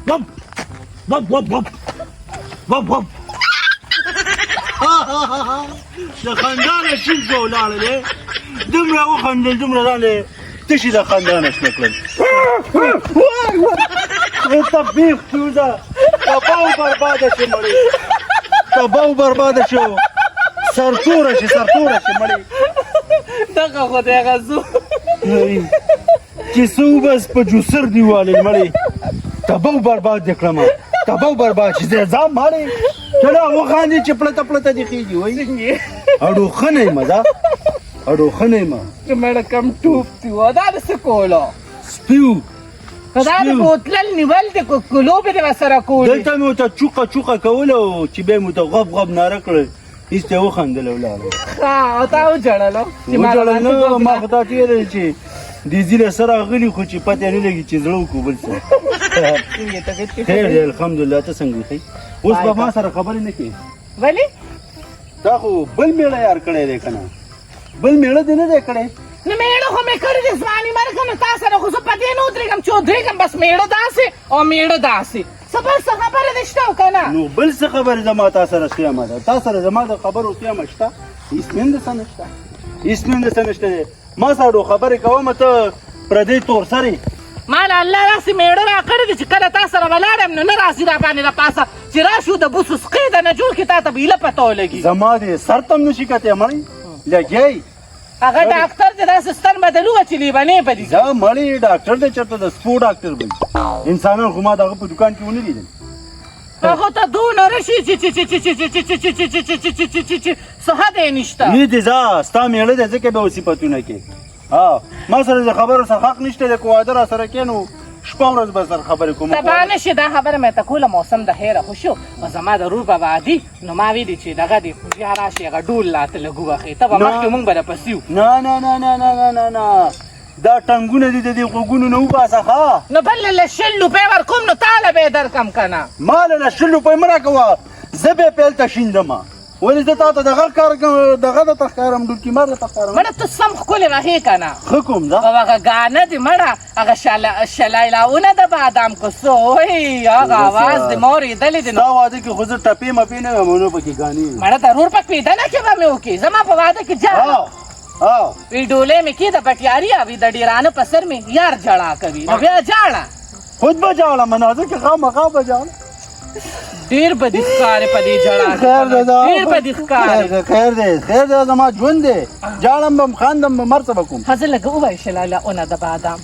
وب وب وب وب وب وب د خندانه شین په ولاړه دی دومره وخندل دومره ځان تشي د خندانه شنه کړل تبیخ چوزه تباو برباده شي مړی تباو برباده شو سرتوره شي مړی دغه خو دغه زو چې څو بس په جوسر دی والل مړی تباو برباد دې کړم تباو برباد چې زه ځم مړی چلا وخاندې چې پلته دې خېږي وایي اډوخه نه یم دا اډوخه نه یم مړه کم ټوپ دی دا څه کولو سپیو دا د بوتلل نیول د کلوبې د سره کول دلته مو ته چوقه کولو چې به مو ته غب ناره کړ هیڅ ته وخندل ولاړ ها تا وجړلو وجړل ما خدای تیر چې دې زیله سره غلی خو چې پته نه لګي چې زړه کو بل څه خیر الحمدلله ته څنګه یې اوس به ما سره خبرې نه کوي ولی دا خو بل میړه یار کړی دی کنه بل میړه دې نه دی کړی نو میړه خو مې کړی د ځواني مرګ نه تا سره خو زه په دې نه ودرېږم چې ودرېږم بس میړه داسې او میړه داسې څه بل څه خبره دې شته او که نه نو بل څه خبرې زما تا سره سیمه ده تا سره زما د خبرو سیمه شته هېڅ مې هم دسه نشته هېڅ مې هم دسه نشته دی ما سره خبرې کوم ته پردی تور سرې ما له الله داسې میړه راکړی دی چې کله تا سره ولاړم نو نه راځي را باندې د پاسه چې راشو د بوسو سقې د نه جوړ کړي تا ته به هیله پته ولګي زما دې سر ته هم نشي کتی مړی لګی هغه ډاکټر دې داسې ستن بدلو وه چې لیونې به دي زه مړی ډاکټر دی چېرته د سپو ډاکټر به انسانان خو ما د هغه په دوکان کې ونه لیدل هغه ته دونه رشي چې څه حد یې نشته نه دي ځه ستا میړه دی ځکه به وصیفتونه کې ما سره د خبرو څه حق نشته دی که واده را سره کې نو شپه ورځ به سره خبرې کوم تباه نه شي دا خبره مې ته کوله موسم د خیره خو شو او زما د رور به وعدي نو ما ویلي چې دغه دې بیا راشي هغه ډول لاته لږ ووښې ته به مخکې مونږ به درپسې یو نه نه نه نه نه نه نه دا ټنګونه دي د دې غوږونو نه وباسه ښه نو بل له 100 روپۍ ورکوم نو تاله به یې درکم که نه ما له 100 روپۍ مه راکوه زه به یې پیل ته شیندمه ولې زه تا ته دغه کار دغه درته ښکارم ډولکي مار درته ښکارم مړه ته سم ښکلې وهې که نه ښه کوم ده او هغه ګانه دې مړه هغه شلایلاونه د بادام کوڅو وایي هغه اواز دې ما اورېدلې دي ستا واده کې خو زه ټپې مپې نه یم نو پکې ګانې مړه ضرور په پیدنه کې به مې وکړي زما په واده کې جا وی ډولې مې کې د پټیاري اوی د ډیرانه په سر مې یار جړا کوي نو بیا جاړه خود به جاړه منازه کې خامخا به جاړه ډېر بدي ښکارې په دې جړا خیر دی ډېر بدي ښکارې خیر دی زما ژوند دی جاړم به خاندم به مر څه به کوم ښځه لږه ووایه شلاله د بادام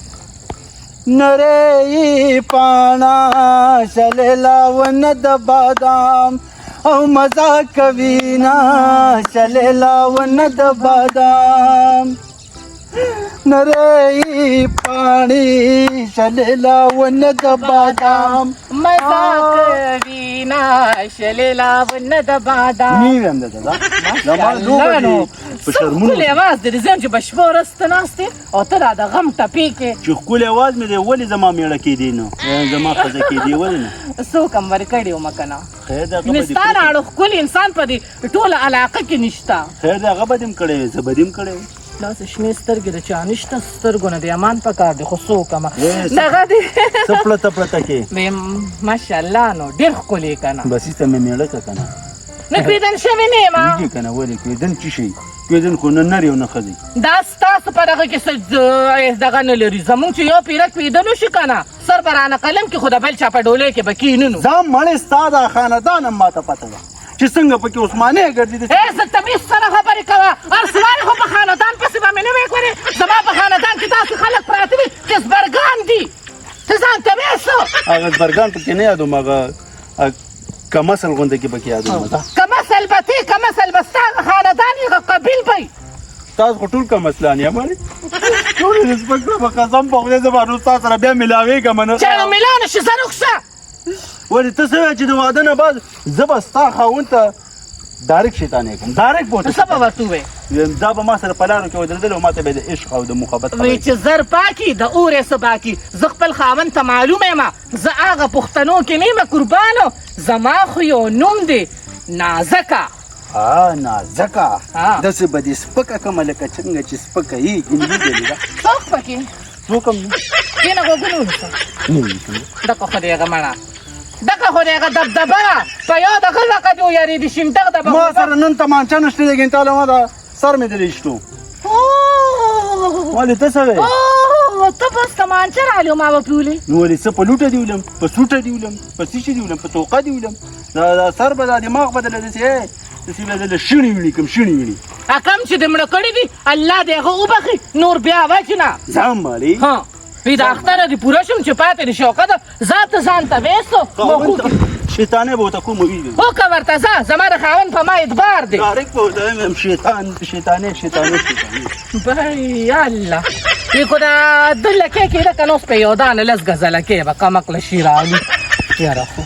نری پانا شلیلا ونه د بادام او مزا کوي نا شلیلا ونه د بادام نری پانی شلیلا ونه د بادام مزا کوي نا شلیلا ونه د بادام نیویم ده زما لوبه دي په شرمونو ښکلی اواز دی د ځم چې به شپه ورځ ته ناست یې او ته را د غم ټپې کې چې ښکلی اواز مې دی ولې زما میړه کېدی نو زما ښځه کېدی ولې نه څوک هم ورکړی ومه که نه خیر دی یعنې ستا راړو ښکلي انسان په دې ټوله علاقه کې نشته خیر دی هغه به دې هم کړی زه به دې هم کړی داسې شنې سترګې د چا نشته سترګو نه د امان په کار دی خو څوک هم دغه دی څه پلته پلته کې ماشاءالله نو ډېر ښکلې که نه بس ایسته مې میړه که که نه نه کویدن شوې نه یم کېږي که نه ولې کویدن څه شي کویدن خو نه نر یو نه ښځې دا ستاسو په دغه کې څه دغه نه لري زمونږ چې یو پیره کویده نشي که نه سر به رانه قلم کې خو د بل چا په ډولۍ کې به کښېنو زه مړې ستا دا خاندان هم ما ته پته ده چې څنګه پکې عثماني ګرځېدې زه تمیز سره خبرې کوه ارسلان خو په خاندان پسې به مې نه وی کړې زما په خاندان کې داسې خلک پراته دي کسبرګان دي ته ځان تمیز شو هغه زبرګان پکې نه یادوم هغه کمسل غونډه کې پکې یادوم کمسل به تی کمسل به ستا خاندان هغه قبیل به تاسو خو ټول کمسلان یې مړې ټول انسپکټر به قسم په خدای زه به نو ستا سره بیا میلاوېږم نه چا نو میلاو نه شي زه رخصه ولې ته څه وایې چې د واده نه بعد زه به ستا خاوند ته دارک شیطانې کوم دارک بوته څه به ورته ووایې دا به ما سره په لارو کې ودرېدل او ما ته به د عشق او د محبت وایي چې زر پاکي د اور یې څه باکي زه خپل خاوند ته معلوم یم زه هغه پښتنو کې نه یم قربانو زما خو یو نوم دی نازکه نازکه داسې به دې سپکه کمه لکه څنګه چې سپکه یي ګنډي ده څوک پکې څوک هم کېنه غوږونه ونیسه نه نیسم دغه خو دې هغه مړه دغه خو دې هغه دبدبه په یو دغه لکه دې ویارېدې شینټغ د ما سره نن تمانچه نشته دی ګنې تعالی ما دا سر مې دلې شتو ولې ته څه وې ته بس تمانچه رالو ما به پلولې نو ولې څه په لوټه دي ولم په سوټه دي ولم په سیشه دي ولم په توقه دي ولم دا سر به دا دماغ بدله داسې داسې به دله شڼې وړي کوم شڼې وړي کم چې دې مړه کړي دي الله دې هغه وبخي نور بیا وچ نه ځان مالې ها وی د اختره دې پوره شم چې پاتې دې شوقه ده ځان ته ویستو شیطانه به ورته کوم وي وکه ورته ځه زما د خاوند په ما اعتبار دی ډایرکټ به ورته وایم شیطانه بای الله وی خو دا دلکې کېده که نو اوس په یو دانه لس ګزله کې به کمقله شي راوړي یاره خو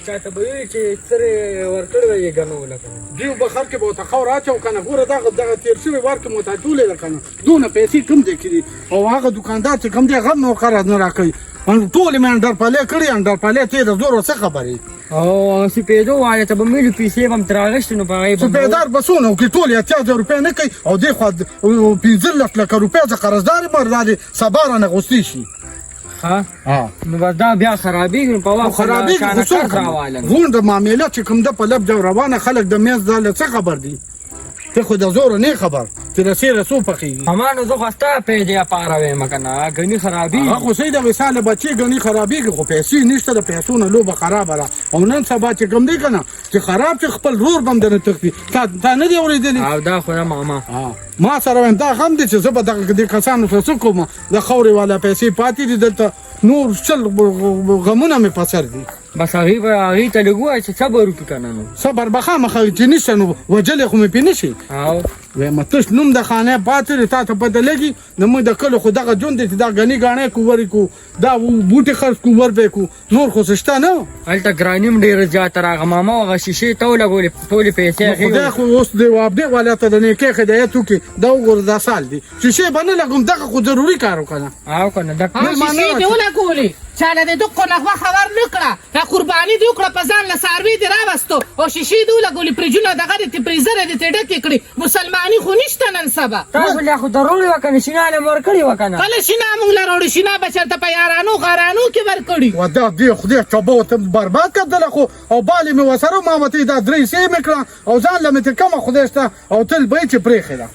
چاته به وي چې سرې ورکړی وی یې ګنو لکه دیو به خلک به ورته خور اچو که نه ګوره دغه تېر شوی وار کې مو ته ټولې ده که نه دونه پیسې کوم ځای کې دي او هغه دوکاندار چې کوم دی هغه هم قرض نه راکوي ټولې مې انډرپالې کړي انډرپالې ته یې د زور څه خبرې او سپېدو واله ته به ملو پیسې به هم ترې اخېستې نو په هغې سپېدار به څونه وکړي ټول یې 8000 روپۍ نه کوي او دې خوا 15 لکه روپۍ څه قرضدار یې مر دا دې سبا رانه غوستې شي نو بس دا بیا خرابېږي نو په وخت خرابېږي خو څوک غونډه معامله چې کوم ده په لب جو روانه خلک د میز دا له څه خبر دي ته خو د زوره نه خبر چې رسو پخېږي اما نو زه خو ستا پیدې پاره ویم که نه ګني خرابېږي هغه خو صحیح د مثاله بچې ګني خرابېږي خو پیسې نشته د پیسو نه لوبه خرابه ده او نن سبا چې کوم دی که نه چې خراب چې خپل رور به هم درنه تښتي تا نه دي اورېدلي او دا خو ماما ما سره وایم دا هم دی چې زه به دې کسانو سره څه کوم د خاورې والا پیسې پاتې دي دلته نور شل غمونه مې په سر دي بس هغې ته لږ ووایه چې صبر وکړي که نه نو صبر به خامخا چې نشته نو وجلې خو مې پرې نه شي او وایم تش نوم د خانې پاتې دی تا ته پته لګي نو موږ د کلو خو دغه ژوند دی چې دا ګني ګاڼې کو ورې کو دا بوټي خرڅ کو ور به کو نور خو څه شته نه هلته ګراني هم ډېره زیاته راغله ماما هغه شیشې ته ولګولې ټولې پیسې خدای خو اوس د وابدې والا ته د نیکۍ هدایت وکړي دا وګوره دا سال دی شیشې به نه لګوم دغه خو ضروري کار وکړه او که نه شیشې دې ولګولې چاله دې دقو نغوه خبر نه کړه دا قرباني دې وکړه په ځان له څاروي دې راوستو او شیشې دې ولګولې پرېجونه دغه دې پریزره دې ترې ډکې کړې مسلماني خو نشته نن سبا تاسو بیا خو ضروري وه که نه شینه مې ورکړې وه که نه کله شینه موږ له راوړو شینه به چېرته په یارانو غارانو کې ورکړي و دا دې خدای چوبه ورته برباد کړله خو او بالې مې ورسره ما ورته دا درې سې مې کړه او ځان له مې ته کمه خدای شته او تل به یې چې پرېښې ده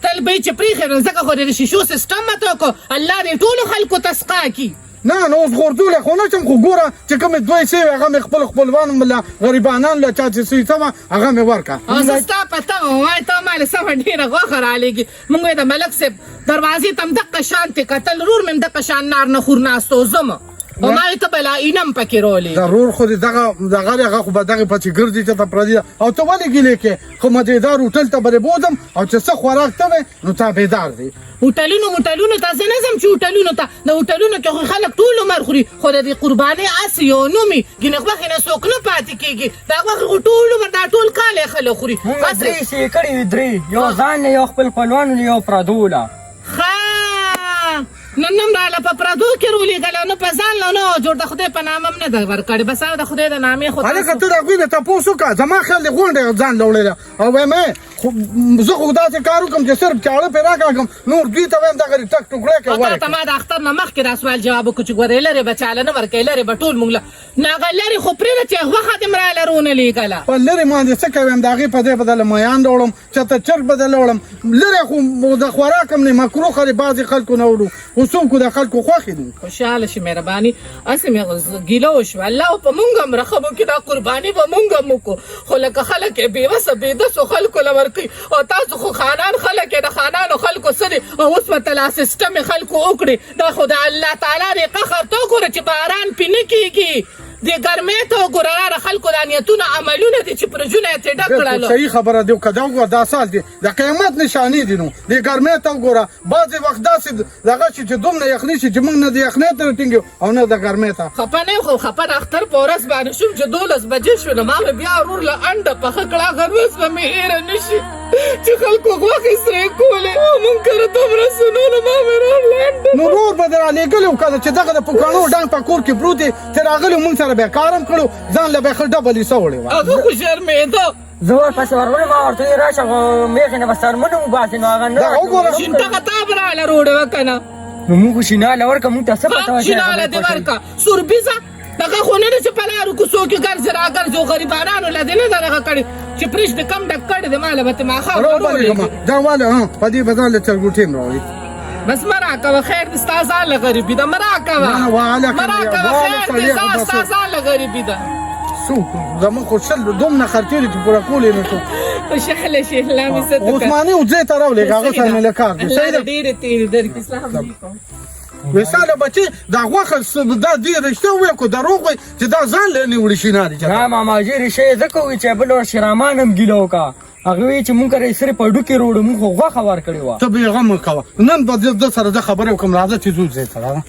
تل به یې چې پرېښې ده ځکه خو د شیشو سیسټم مته وکړو الله دې ټولو خلکو ته سقا کي نه نو اوس غورځولی خو نه شم خو ګوره چې کومې دوی سوې هغه مې خپلوان له غریبانان له چا چې څه سمه هغه مې ورکړه او زه ستا په تمه وایي ته ما له سمه ډېره غوښه رالېږي موږ یې د ملک صاحب دروازې ته هم دقه شانتې کتل رور مې هم دقه شان نار نه خور ناستو زمه او ما یې ته بلا اینم پکې رولې ضرور خو دې دغه هغه خو به دغې پسې ګرځي چې ته پردي ده او ته ولې ګیلې کې خو مزېدار هوټل ته به دې بوځم او چې څه خوراک ته وې نو تابعدار دی هوټلونو ته زه نه ځم چې هوټلونو ته د هوټلونو کې خو خلک ټول عمر خوري خو د دې قربانۍ هسې یو نوم وي ګینه غوښې نه څوک نه پاتې کېږي دا غوښې خو ټول عمر دا ټول کال یې خلک خوري مونږ درې سې کړي وي درې یو ځان له یو خپل خپلوانو له یو پردو له نن هم راله په پردو کې رولېږله نو په ځان له نه جوړ د خدای په نامه هم نه ده ورکړې بس هغه د خدای د نامې خو هلکه ته د هغوی نه تپوس وکړه زما خیال د غونډې ځان له وړې ده او وایم زه خو داسې کار وکړم چې صرف چاړه پرې راکړم نور دوی ته وایم دغه ټک ټوکړې کړه تا ته ما د اختر نه مخکې دا سوال جواب وکړو چې ګورې لرې به چاله نه ورکوې لرې به ټول مونږ له نه هغه لرې خو پرېږده چې غوښه دې م راله رونه لېږله په لرې باندې څه کوې د هغې په ځای به دله میان راوړم چېرته چرګ به دله وړم لرې خو د خوراک هم نه مکروخه دی بعضې خلکو نه وړو خو څوک د خلکو خوښې دي خوشحاله شي مهرباني هسې مې ګیله وشوه الله په مونږ هم رحم وکړي دا قرباني به مونږ هم وکړو خو لکه خلک یې بېوسه بېدسو خلکو له ورکوي او تاسو خو خانان خلک یې د خانانو خلکو څه دي او اوس ورته لا سیسټم یې خلکو وکړي دا خو د الله تعالی دې قهر ته وګوره چې باران پې نه کېږي د ګرمۍ ته وګوره را خلکو دا نیتونه عملونه دي چې پرجونه یې ترې ډک کړل صحیح خبره دی که دا وګوره دا سال دی د قیامت نشانې دي نو د ګرمۍ ته وګوره بعضې وخت داسې دغه شي چې دومره یخني شي چې موږ نه د یخنۍ ته ټینګ او نه د ګرمۍ ته خفه نه یم خو خفه د اختر په ورځ باندې شوم چې 12 بجې شوې نو ما مې بیا ورور له انډه پخه کړه هغه روز به مې هېره نه شي چې خلکو غوښې سرې کولې او مونږ کره دومره سنونه ما مې ورور له انډه نو نور به در رالېږلي وو که چې دغه د پوکاڼو ډنګ په کور کې پروت دی چې راغلي مونږ سره به یې کار هم کړو ځان له به یې ښه ډبل حصه وړې وه هغه خو شرمېده زور پس ورغلی ما ورته راشه میخې نه به سرمنه وباسې نو هغه نه دا وګوره. شینټه تا براله روډه وکنه نو موږ شیناله ورکه موږ ته څه پته وه چې شیناله دې ورکه سوربیزه دغه خو نه ده چې په لارو کوڅو کې ګرځې راګرځې او غریبانانو له دې نه ده دغه کړې چې پرېږ دې کم ډک کړې دې ماله به ته ماښام دا واله په دې بدل له چرګو ټیم راوړي بس مه راکوه خیر دې ستا ځان له غریبي ده مه راکوه مه راکوه خیر دې ستا ځان له غریبي ده زمون خو شل دومره خرچېږي چې پوره کول یې نه شو خوشحاله شي الله مې څه ته عثماني وځې ته راولېږه هغه سره مې له کار دی الله دې ډېرې تېرې درکړي السلام علیکم وساله بچي دا غوښه دا دې رښتیا ووایه که دروغ وایي چې دا ځان له نیوړي شیناري نه ماما جی ریشه ځکه وایي چې بل ورځ شرامان هم ګیله وکړه هغه وایي چې مونږ کره یې صرف هډوکې روړو مونږ خو غوښه ورکړې وه ته بېغمه کوه نن به د سره زه خبرې وکړم راځه چې ځو ځای ته راځه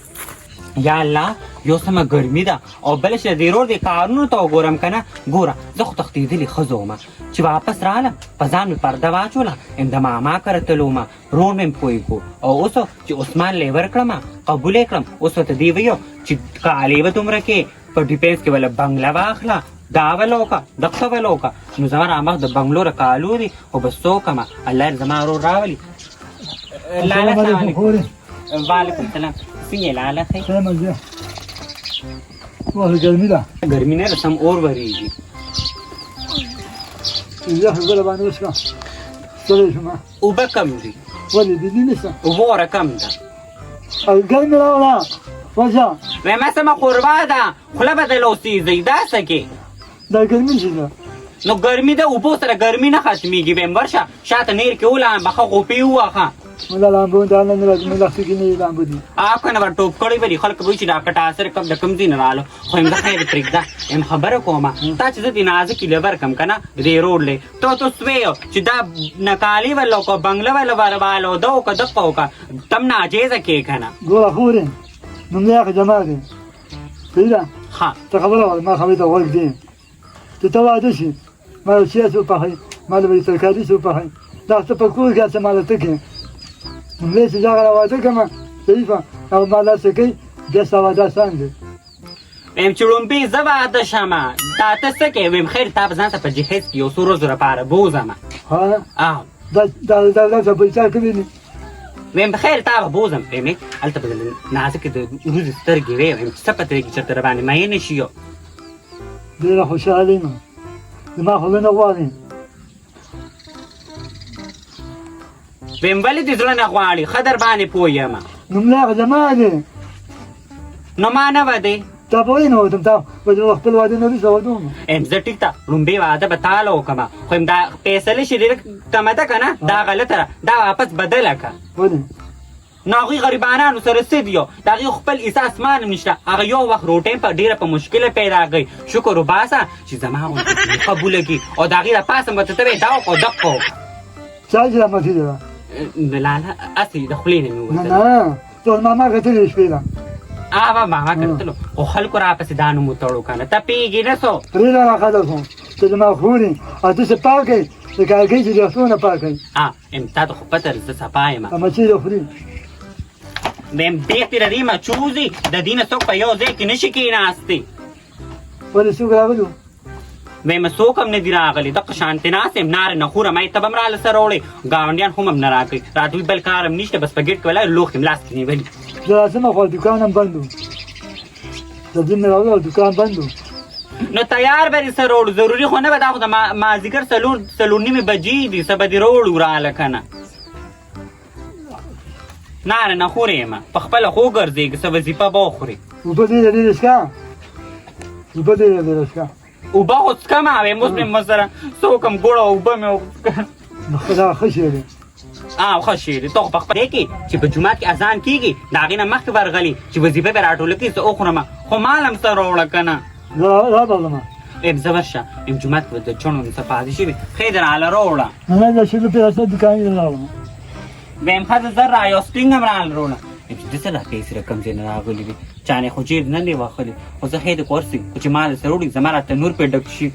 یا الله یو سمه ګرمي ده او بله چې د روډ د کارونو ته وګورم که نه ګوره زه خو تښتېدلې ښځه ومه چې واپس راغلم په ځان مې پرده واچوله د ماما کره تلو ومه روڼ مې پوی کو او اوس چې عثمان لیور کړم قبول یې کړم اوس ورته دې ویو چې کالې به دومره کې په ډیپینس کې وله بنګله واخله دا وله وکړه دغه وله وکړه نو زما رامخ د بنګلو ره کالو دي خو بس څه وکړمه الله یې زما ورور راولي لاله السلام علیکم وعلیکم السلام څنګه لاله ښه والله ګرمي ده ګرمي نه رسم اور وریږي زه خبره باندې وشکم ستړی شوم اوبه کم دي ولې د دې نشته وره کم ده او ګرمي راوړه وجه وایم سمه قربا ده خوله به دې لوسېږي داسې کې دا ګرمي چې ده نو ګرمي ده اوبو سره ګرمي نه ختمېږي وایم ورشه شاته نیر کې ولاړم بخه غوپې ووهه ملا لامبو دا نه راځي ملا څه کې نه لامبو دي آپ کنه ور ټوپ کړی وری خلک وایي چې دا کټه اثر کم د کم دین رالو خو هم د خیر پرېږده هم خبره کومه تا چې زه دې نازکې لیبر کم که نه دې روډ لی تو سویو چې دا نکالي ولا وکړه بنګله ولا ورواله ده وکړه دقه وکړه تم ناجیزه کې که نه ګوره خورې نوم یې جمع دی پوهېده ها ته خبره وکړه ما خبرې ته غوږ دی چې ته واده شي ما یو چیز وپخوې ما له به ترکاري څه وپخوې دا ته په کور کې هڅه ما له ته کوې لومړی چې دغه را واده کړمه صحیح او ما داسې کوي بیا ستا واده اسان دی ویم چې لومبې زه واده شمه دا ته څه کوې ویم خیر تا به ځان ته په جهیز کې یو څو ورځو لپاره بوځمه ها او دا پیسه کوي نه ویم خیر تا به بوځم ویمې هلته به نازکې د وروځې سترګې وې ویم څه پته لګي چېرته راباندې مینه شي یو ډېره خوشحاله یم زما خوله نه غواړي ویم ولې دې زړه نه غواړي ښه در باندې پوه یم نوم لا زما دی نو ما نه ودې تا به وایي نه وتم تا به خپل واده نه وروسته واده وم ام زه ټیک ته لومبې واده به تاله وکړمه خو یم دا فیصلې چې ډېره کمه ده که نه دا غلطه ده دا واپس بدله که ولې نو هغوی غریبانانو سره څه دي د هغې خپل حصه اسمان هم نشته هغه یو وخت روټۍ په ډېره په مشکله پیدا کوي شکر وباسه چې زما غوندې قبوله کړي او د هغې د پاسه به ته ته وایې دا وکړه دقه وکړه چا چې راماتې ده لاله هسې د خولې نه مې نه نه ټول ماما کتلې شپې ده آبا ماما کتلو خو خلکو راپسې دا نوم وتړو که نه ته پوهېږې نه څو پرېږده هغه خلک خو چې زما خورې او داسې پاکئ د کارګۍ چې د وختونه پاکئ ام تا ته خو پته زه صفا یم مچۍ د خوري ویم بیخ دې د دې مچوزي د دې نه څوک په یو ځای کې نشي کېناستې ولې څوک راغلو ویم څوک هم نه دي راغلي دغه شانتې ناست یم نارې نه خوره ما یې ته به هم راله سره وړې ګاونډیان خو هم نه راکوي راته وي بل کار هم نشته بس په ګېټ کې ولاړ لوښ یم لاس کې نیولي زه راځم خو دوکان هم بند و د دې مې راغلو او دوکان بند و نو تیار به دې سره وړو ضروري خو نه به دا خو د مازدیګر څلور نیمې بجې دي څه به دې راوړو راله که نه ناره نه خورې یم په خپله خو ګرځېږي څه وظیفه به وخورې اوبه ډېره ډېره څښه اوبه ډېره ډېره څښه اوبه خو څکمه ویم اوس مې مسره څه وکړم ګوړه اوبه مې دا ښه شی دی ښه شی دی ته خو په خپل کې چې په جومات کې اذان کېږي د هغې نه مخکې ورغلي چې وظیفه به راټوله کړي څه وخورم خو مال هم سره وړه که نه راغلم ام زه ورشه ام جومات کې به د چڼو څه پاتې شوي ښې در راله راوړه نه د شلو پیسې دوکان یې راغلم ویم ښځه زر را یو سټینګ هم راله راوړه چې داسې دا پیسې رقم ځای نه راغلي دي چانې خو جیب نه دی وهلي خو زه ښې د کورسې خو چې مال سره وړي زما راته نور پرې ډک شي